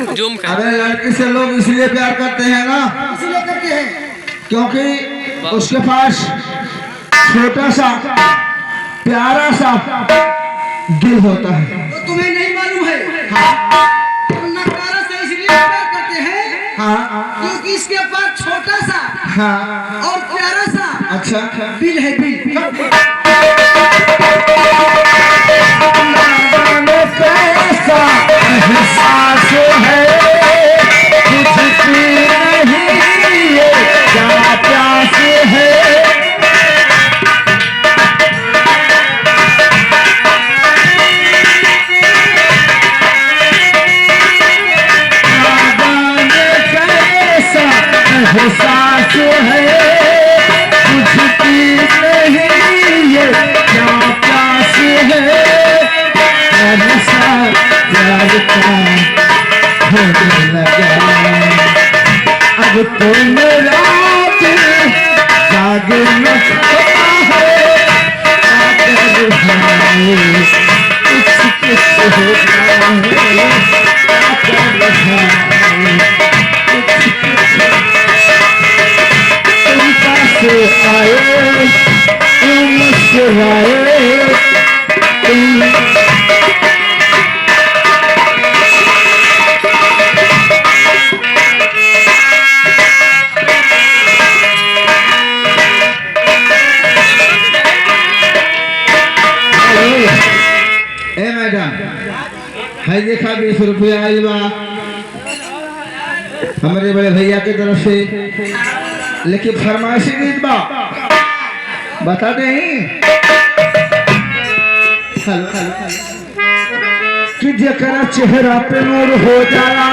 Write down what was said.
अरे लड़की से लोग इसलिए प्यार करते हैं ना, इसलिए करते हैं क्योंकि उसके पास छोटा सा प्यारा सा दिल होता है। तो तुम्हें नहीं मालूम है? तुम नकारा से इसलिए प्यार करते हैं क्योंकि इसके पास छोटा सा और प्यारा सा अच्छा बिल है, बिल। कैसा एहसास है तुझकी नहीं ये क्या प्यास है। कैसा एहसास है तुझकी नहीं ये क्या प्यास है। प्यार का होने लगा अब तो मेरा दिल जागने लगा है। कुछ कुछ हो गया है, तुम कैसे आए तुम मुस्कुराए तुम है देखा 20 रुपया आइल बा हमारे बड़े भैया की तरफ से, लेकिन फरमाइशी गीत बा बता दे कि जकरा चेहरा पे नूर हो जाला